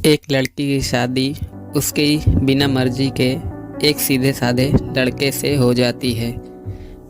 एक लड़की की शादी उसकी बिना मर्जी के एक सीधे साधे लड़के से हो जाती है,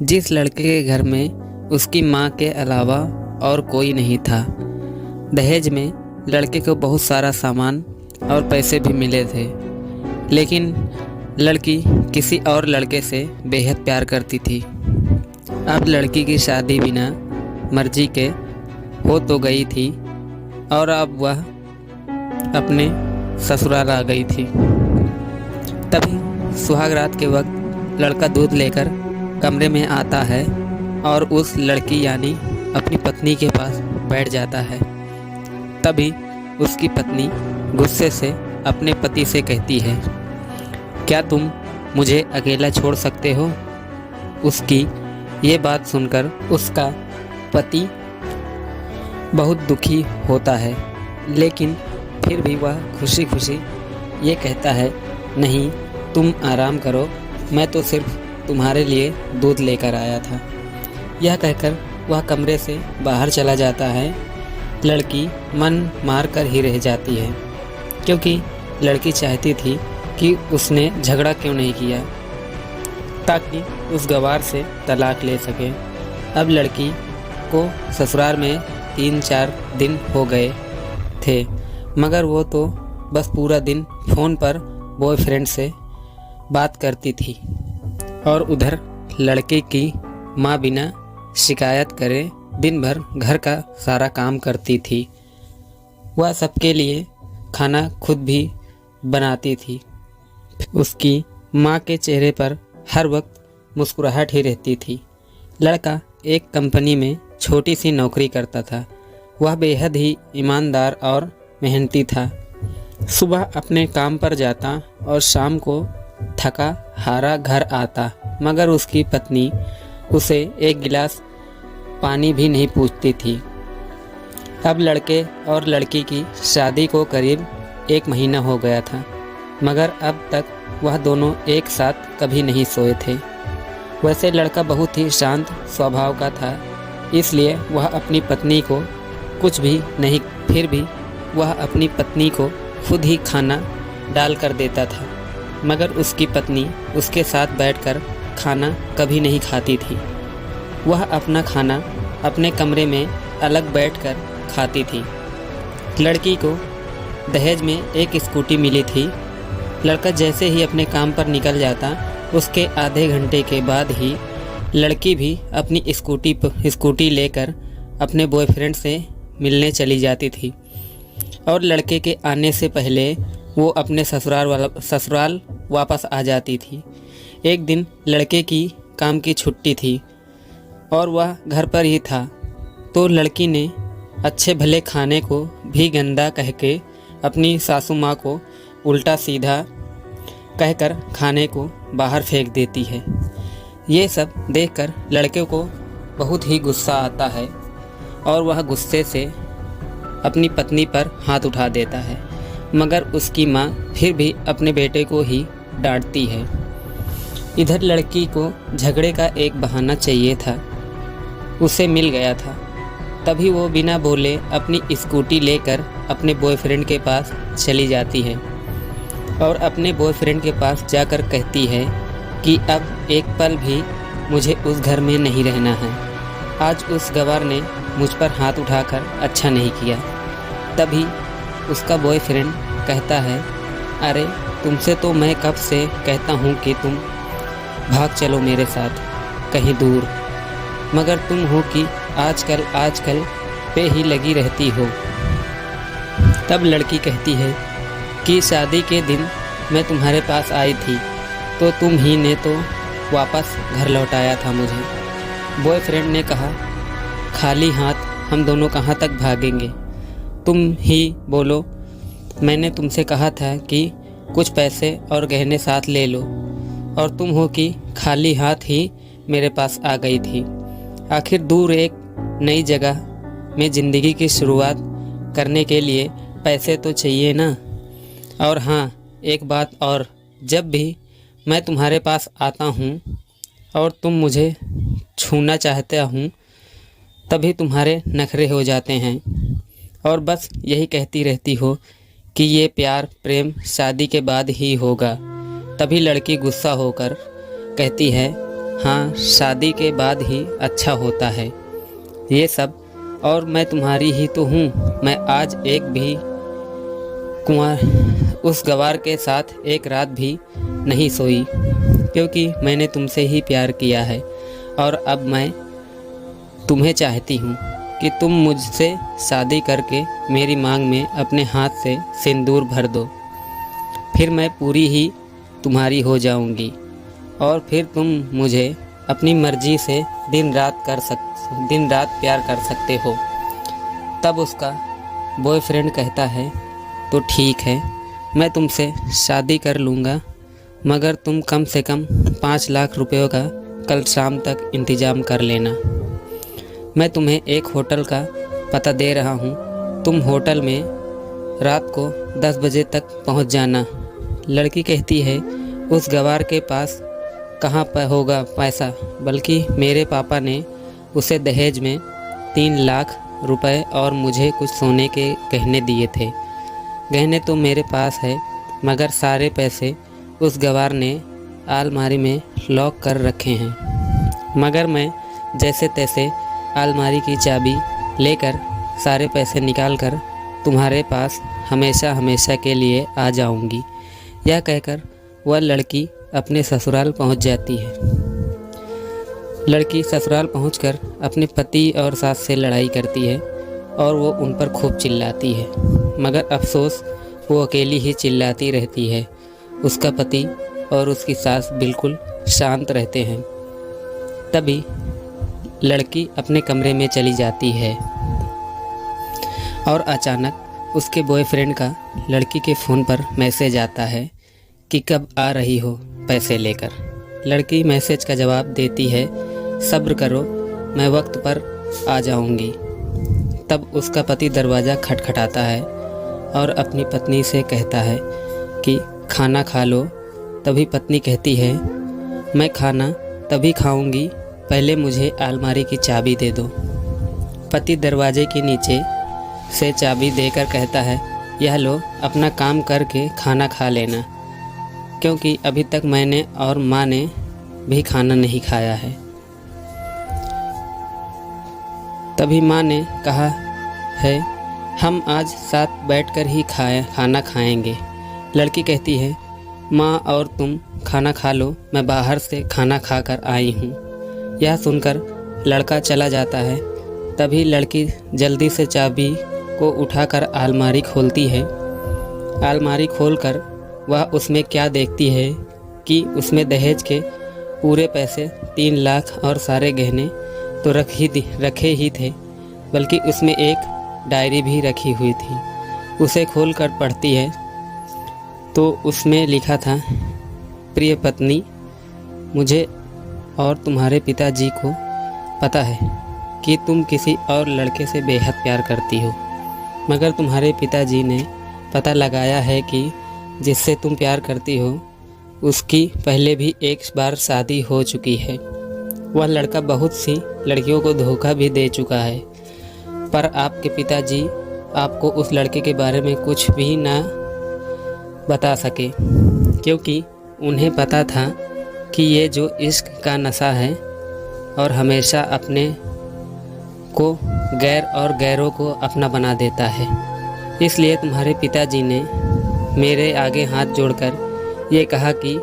जिस लड़के के घर में उसकी माँ के अलावा और कोई नहीं था। दहेज में लड़के को बहुत सारा सामान और पैसे भी मिले थे, लेकिन लड़की किसी और लड़के से बेहद प्यार करती थी। अब लड़की की शादी बिना मर्जी के हो तो गई थी और अब वह अपने ससुराल आ गई थी। तभी सुहाग रात के वक्त लड़का दूध लेकर कमरे में आता है और उस लड़की यानी अपनी पत्नी के पास बैठ जाता है। तभी उसकी पत्नी गुस्से से अपने पति से कहती है, क्या तुम मुझे अकेला छोड़ सकते हो? उसकी ये बात सुनकर उसका पति बहुत दुखी होता है, लेकिन फिर भी वह खुशी खुशी ये कहता है, नहीं तुम आराम करो, मैं तो सिर्फ तुम्हारे लिए दूध लेकर आया था। यह कहकर वह कमरे से बाहर चला जाता है। लड़की मन मार कर ही रह जाती है, क्योंकि लड़की चाहती थी कि उसने झगड़ा क्यों नहीं किया, ताकि उस गवार से तलाक ले सके। अब लड़की को ससुराल में 3-4 दिन हो गए थे, मगर वो तो बस पूरा दिन फ़ोन पर बॉयफ्रेंड से बात करती थी और उधर लड़के की माँ बिना शिकायत करे दिन भर घर का सारा काम करती थी। वह सबके लिए खाना खुद भी बनाती थी। उसकी माँ के चेहरे पर हर वक्त मुस्कुराहट ही रहती थी। लड़का एक कंपनी में छोटी सी नौकरी करता था। वह बेहद ही ईमानदार और मेहनती था। सुबह अपने काम पर जाता और शाम को थका हारा घर आता, मगर उसकी पत्नी उसे एक गिलास पानी भी नहीं पूछती थी। अब लड़के और लड़की की शादी को करीब 1 महीना हो गया था, मगर अब तक वह दोनों एक साथ कभी नहीं सोए थे। वैसे लड़का बहुत ही शांत स्वभाव का था, इसलिए वह अपनी पत्नी को कुछ भी नहीं, फिर भी वह अपनी पत्नी को खुद ही खाना डाल कर देता था, मगर उसकी पत्नी उसके साथ बैठकर खाना कभी नहीं खाती थी। वह अपना खाना अपने कमरे में अलग बैठकर खाती थी। लड़की को दहेज में एक स्कूटी मिली थी। लड़का जैसे ही अपने काम पर निकल जाता, उसके आधे घंटे के बाद ही लड़की भी अपनी स्कूटी लेकर अपने बॉयफ्रेंड से मिलने चली जाती थी और लड़के के आने से पहले वो अपने ससुराल वापस आ जाती थी। एक दिन लड़के की काम की छुट्टी थी और वह घर पर ही था, तो लड़की ने अच्छे भले खाने को भी गंदा कह के अपनी सासू माँ को उल्टा सीधा कहकर खाने को बाहर फेंक देती है। ये सब देखकर लड़के को बहुत ही गुस्सा आता है और वह गुस्से से अपनी पत्नी पर हाथ उठा देता है, मगर उसकी माँ फिर भी अपने बेटे को ही डांटती है। इधर लड़की को झगड़े का एक बहाना चाहिए था, उसे मिल गया था। तभी वो बिना बोले अपनी स्कूटी लेकर अपने बॉयफ्रेंड के पास चली जाती है और अपने बॉयफ्रेंड के पास जाकर कहती है कि अब एक पल भी मुझे उस घर में नहीं रहना है। आज उस गवार ने मुझ पर हाथ उठाकर अच्छा नहीं किया। तभी उसका बॉयफ्रेंड कहता है, अरे तुमसे तो मैं कब से कहता हूँ कि तुम भाग चलो मेरे साथ कहीं दूर, मगर तुम हो कि आजकल पे ही लगी रहती हो। तब लड़की कहती है कि शादी के दिन मैं तुम्हारे पास आई थी तो तुम ही ने तो वापस घर लौटाया था मुझे। बॉयफ्रेंड ने कहा, खाली हाथ हम दोनों कहाँ तक भागेंगे? तुम ही बोलो, मैंने तुमसे कहा था कि कुछ पैसे और गहने साथ ले लो, और तुम हो कि खाली हाथ ही मेरे पास आ गई थी। आखिर दूर एक नई जगह में ज़िंदगी की शुरुआत करने के लिए पैसे तो चाहिए ना। और हाँ, एक बात और, जब भी मैं तुम्हारे पास आता हूँ और तुम मुझे छूना चाहते हूँ, तभी तुम्हारे नखरे हो जाते हैं और बस यही कहती रहती हो कि ये प्यार प्रेम शादी के बाद ही होगा। तभी लड़की गुस्सा होकर कहती है, हाँ शादी के बाद ही अच्छा होता है ये सब, और मैं तुम्हारी ही तो हूँ। मैं आज एक भी कुंवर उस गवार के साथ एक रात भी नहीं सोई, क्योंकि मैंने तुमसे ही प्यार किया है और अब मैं तुम्हें चाहती हूँ कि तुम मुझसे शादी करके मेरी मांग में अपने हाथ से सिंदूर भर दो। फिर मैं पूरी ही तुम्हारी हो जाऊँगी और फिर तुम मुझे अपनी मर्जी से दिन रात प्यार कर सकते हो। तब उसका बॉयफ्रेंड कहता है, तो ठीक है, मैं तुमसे शादी कर लूँगा, मगर तुम कम से कम 5 लाख रुपयों का कल शाम तक इंतज़ाम कर लेना। मैं तुम्हें एक होटल का पता दे रहा हूँ, तुम होटल में रात को 10 बजे तक पहुँच जाना। लड़की कहती है, उस गवार के पास कहाँ पर होगा पैसा, बल्कि मेरे पापा ने उसे दहेज में 3 लाख रुपए और मुझे कुछ सोने के गहने दिए थे। गहने तो मेरे पास है, मगर सारे पैसे उस गवार ने अलमारी में लॉक कर रखे हैं। मगर मैं जैसे तैसे अलमारी की चाबी लेकर सारे पैसे निकाल कर तुम्हारे पास हमेशा हमेशा के लिए आ जाऊंगी। यह कहकर वह लड़की अपने ससुराल पहुंच जाती है। लड़की ससुराल पहुंचकर अपने पति और सास से लड़ाई करती है और वो उन पर खूब चिल्लाती है, मगर अफसोस वो अकेली ही चिल्लाती रहती है। उसका पति और उसकी सास बिल्कुल शांत रहते हैं। तभी लड़की अपने कमरे में चली जाती है और अचानक उसके बॉयफ्रेंड का लड़की के फ़ोन पर मैसेज आता है कि कब आ रही हो पैसे लेकर। लड़की मैसेज का जवाब देती है, सब्र करो, मैं वक्त पर आ जाऊंगी। तब उसका पति दरवाज़ा खटखटाता है और अपनी पत्नी से कहता है कि खाना खा लो। तभी पत्नी कहती है, मैं खाना तभी खाऊंगी, पहले मुझे अलमारी की चाबी दे दो। पति दरवाजे के नीचे से चाबी देकर कहता है, यह लो, अपना काम करके खाना खा लेना, क्योंकि अभी तक मैंने और माँ ने भी खाना नहीं खाया है। तभी माँ ने कहा है, हम आज साथ बैठकर ही खाना खाएंगे। लड़की कहती है, माँ और तुम खाना खा लो, मैं बाहर से खाना खाकर आई हूँ। यह सुनकर लड़का चला जाता है। तभी लड़की जल्दी से चाबी को उठाकर अलमारी खोलती है। अलमारी खोलकर वह उसमें क्या देखती है कि उसमें दहेज के पूरे पैसे 3 लाख और सारे गहने तो रखे ही थे, बल्कि उसमें एक डायरी भी रखी हुई थी। उसे खोलकर पढ़ती है तो उसमें लिखा था, प्रिय पत्नी, मुझे और तुम्हारे पिताजी को पता है कि तुम किसी और लड़के से बेहद प्यार करती हो, मगर तुम्हारे पिताजी ने पता लगाया है कि जिससे तुम प्यार करती हो उसकी पहले भी एक बार शादी हो चुकी है। वह लड़का बहुत सी लड़कियों को धोखा भी दे चुका है, पर आपके पिताजी आपको उस लड़के के बारे में कुछ भी ना बता सके, क्योंकि उन्हें पता था कि ये जो इश्क का नशा है और हमेशा अपने को गैर और गैरों को अपना बना देता है। इसलिए तुम्हारे पिताजी ने मेरे आगे हाथ जोड़कर ये कहा कि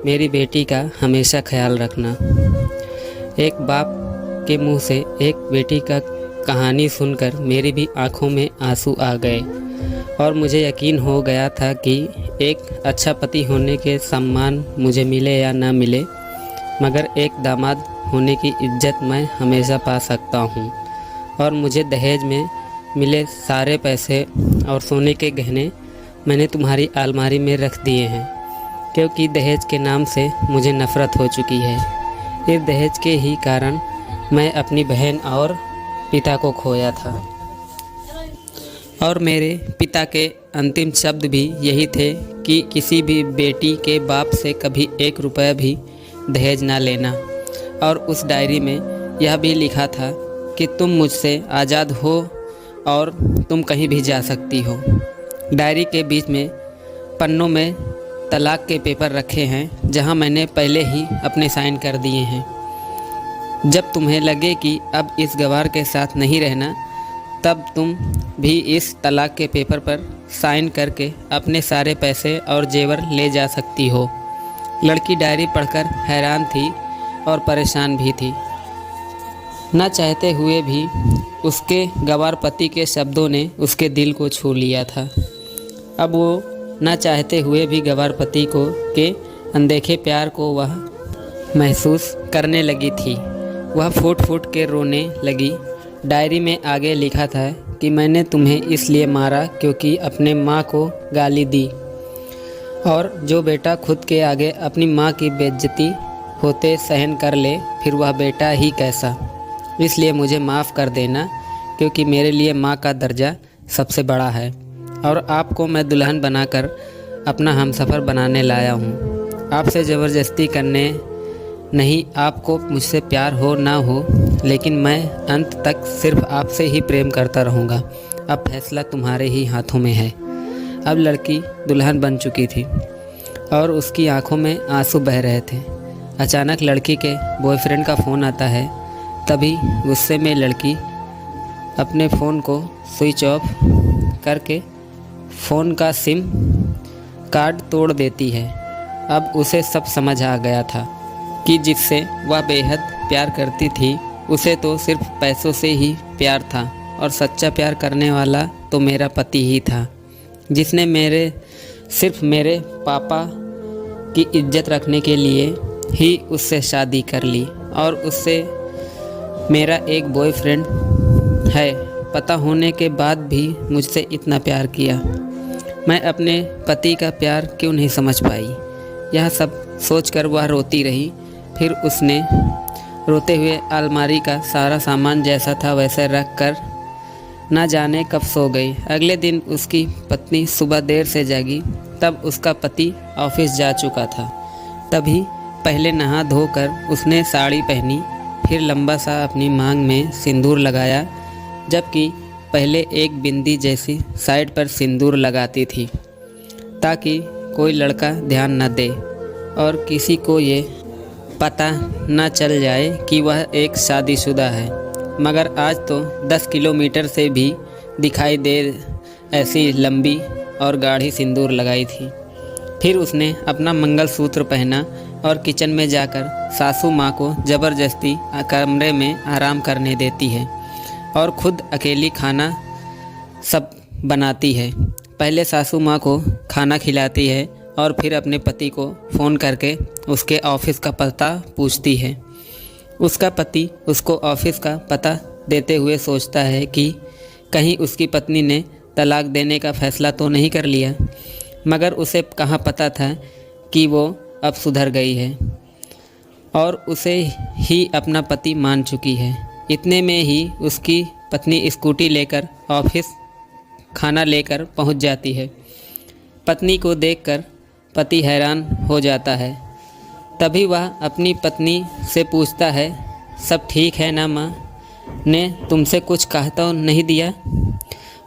मेरी बेटी का हमेशा ख्याल रखना। एक बाप के मुंह से एक बेटी का कहानी सुनकर मेरी भी आंखों में आंसू आ गए और मुझे यकीन हो गया था कि एक अच्छा पति होने के सम्मान मुझे मिले या ना मिले, मगर एक दामाद होने की इज्जत मैं हमेशा पा सकता हूँ। और मुझे दहेज में मिले सारे पैसे और सोने के गहने मैंने तुम्हारी अलमारी में रख दिए हैं, क्योंकि दहेज के नाम से मुझे नफ़रत हो चुकी है। इस दहेज के ही कारण मैं अपनी बहन और पिता को खोया था, और मेरे पिता के अंतिम शब्द भी यही थे कि किसी भी बेटी के बाप से कभी 1 रुपया भी दहेज ना लेना। और उस डायरी में यह भी लिखा था कि तुम मुझसे आज़ाद हो और तुम कहीं भी जा सकती हो। डायरी के बीच में पन्नों में तलाक के पेपर रखे हैं जहां मैंने पहले ही अपने साइन कर दिए हैं। जब तुम्हें लगे कि अब इस गवार के साथ नहीं रहना, तब तुम भी इस तलाक के पेपर पर साइन करके अपने सारे पैसे और जेवर ले जा सकती हो। लड़की डायरी पढ़कर हैरान थी और परेशान भी थी। न चाहते हुए भी उसके गवार पति के शब्दों ने उसके दिल को छू लिया था। अब वो न चाहते हुए भी गवार पति को के अनदेखे प्यार को वह महसूस करने लगी थी। वह फूट फूट के रोने लगी। डायरी में आगे लिखा था कि मैंने तुम्हें इसलिए मारा क्योंकि अपने माँ को गाली दी, और जो बेटा खुद के आगे अपनी माँ की बेइज्जती होते सहन कर ले, फिर वह बेटा ही कैसा। इसलिए मुझे माफ़ कर देना, क्योंकि मेरे लिए माँ का दर्जा सबसे बड़ा है, और आपको मैं दुल्हन बनाकर अपना हमसफ़र बनाने लाया हूँ। आपसे ज़बरदस्ती करने नहीं, आपको मुझसे प्यार हो ना हो, लेकिन मैं अंत तक सिर्फ आपसे ही प्रेम करता रहूँगा। अब फैसला तुम्हारे ही हाथों में है। अब लड़की दुल्हन बन चुकी थी और उसकी आंखों में आंसू बह रहे थे। अचानक लड़की के बॉयफ्रेंड का फ़ोन आता है। तभी गुस्से में लड़की अपने फ़ोन को स्विच ऑफ करके फ़ोन का सिम कार्ड तोड़ देती है। अब उसे सब समझ आ गया था कि जिससे वह बेहद प्यार करती थी, उसे तो सिर्फ पैसों से ही प्यार था, और सच्चा प्यार करने वाला तो मेरा पति ही था, जिसने सिर्फ मेरे पापा की इज्जत रखने के लिए ही उससे शादी कर ली, और उससे मेरा एक बॉयफ्रेंड है पता होने के बाद भी मुझसे इतना प्यार किया। मैं अपने पति का प्यार क्यों नहीं समझ पाई। यह सब सोचकर वह रोती रही। फिर उसने रोते हुए अलमारी का सारा सामान जैसा था वैसे रख कर ना जाने कब सो गई। अगले दिन उसकी पत्नी सुबह देर से जागी। तब उसका पति ऑफिस जा चुका था। तभी पहले नहा धोकर उसने साड़ी पहनी, फिर लंबा सा अपनी मांग में सिंदूर लगाया, जबकि पहले एक बिंदी जैसी साइड पर सिंदूर लगाती थी ताकि कोई लड़का ध्यान न दे और किसी को ये पता न चल जाए कि वह एक शादीशुदा है। मगर आज तो 10 किलोमीटर से भी दिखाई दे ऐसी लंबी और गाढ़ी सिंदूर लगाई थी। फिर उसने अपना मंगलसूत्र पहना और किचन में जाकर सासू माँ को ज़बरदस्ती कमरे में आराम करने देती है और खुद अकेली खाना सब बनाती है। पहले सासू माँ को खाना खिलाती है और फिर अपने पति को फ़ोन करके उसके ऑफिस का पता पूछती है। उसका पति उसको ऑफिस का पता देते हुए सोचता है कि कहीं उसकी पत्नी ने तलाक देने का फ़ैसला तो नहीं कर लिया, मगर उसे कहाँ पता था कि वो अब सुधर गई है और उसे ही अपना पति मान चुकी है। इतने में ही उसकी पत्नी स्कूटी लेकर ऑफिस खाना लेकर पहुंच जाती है। पत्नी को देखकर पति हैरान हो जाता है। तभी वह अपनी पत्नी से पूछता है, सब ठीक है ना माँ, ने तुमसे कुछ कहा तो नहीं दिया।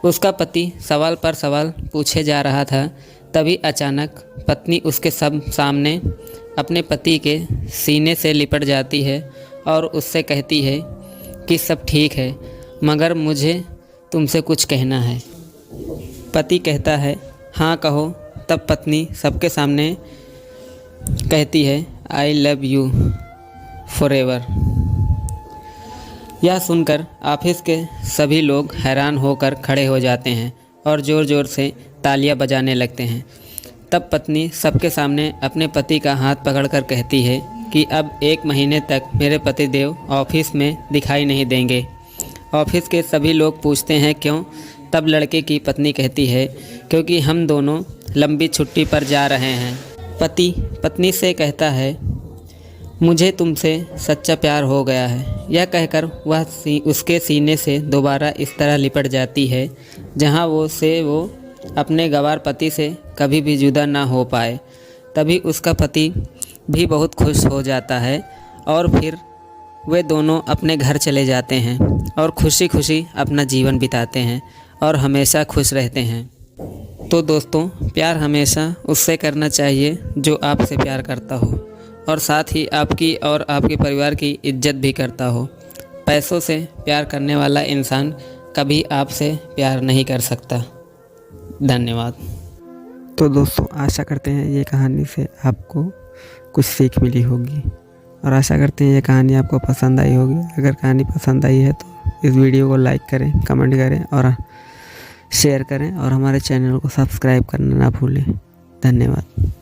उसका पति सवाल पर सवाल पूछे जा रहा था। तभी अचानक पत्नी उसके सब सामने अपने पति के सीने से लिपट जाती है और उससे कहती है कि सब ठीक है, मगर मुझे तुमसे कुछ कहना है। पति कहता है, हाँ कहो। तब पत्नी सबके सामने कहती है, आई लव यू फॉरएवर। यह सुनकर ऑफिस के सभी लोग हैरान होकर खड़े हो जाते हैं और ज़ोर ज़ोर से तालियां बजाने लगते हैं। तब पत्नी सबके सामने अपने पति का हाथ पकड़कर कहती है कि अब 1 महीने तक मेरे पतिदेव ऑफिस में दिखाई नहीं देंगे। ऑफिस के सभी लोग पूछते हैं क्यों। तब लड़के की पत्नी कहती है, क्योंकि हम दोनों लंबी छुट्टी पर जा रहे हैं। पति पत्नी से कहता है, मुझे तुमसे सच्चा प्यार हो गया है। यह कहकर वह उसके सीने से दोबारा इस तरह लिपट जाती है जहां वो अपने गंवार पति से कभी भी जुदा ना हो पाए। तभी उसका पति भी बहुत खुश हो जाता है और फिर वे दोनों अपने घर चले जाते हैं और खुशी खुशी अपना जीवन बिताते हैं और हमेशा खुश रहते हैं। तो दोस्तों, प्यार हमेशा उससे करना चाहिए जो आपसे प्यार करता हो और साथ ही आपकी और आपके परिवार की इज्जत भी करता हो। पैसों से प्यार करने वाला इंसान कभी आपसे प्यार नहीं कर सकता। धन्यवाद। तो दोस्तों, आशा करते हैं ये कहानी से आपको कुछ सीख मिली होगी और आशा करते हैं ये कहानी आपको पसंद आई होगी। अगर कहानी पसंद आई है तो इस वीडियो को लाइक करें, कमेंट करें और शेयर करें और हमारे चैनल को सब्सक्राइब करना ना भूलें। धन्यवाद।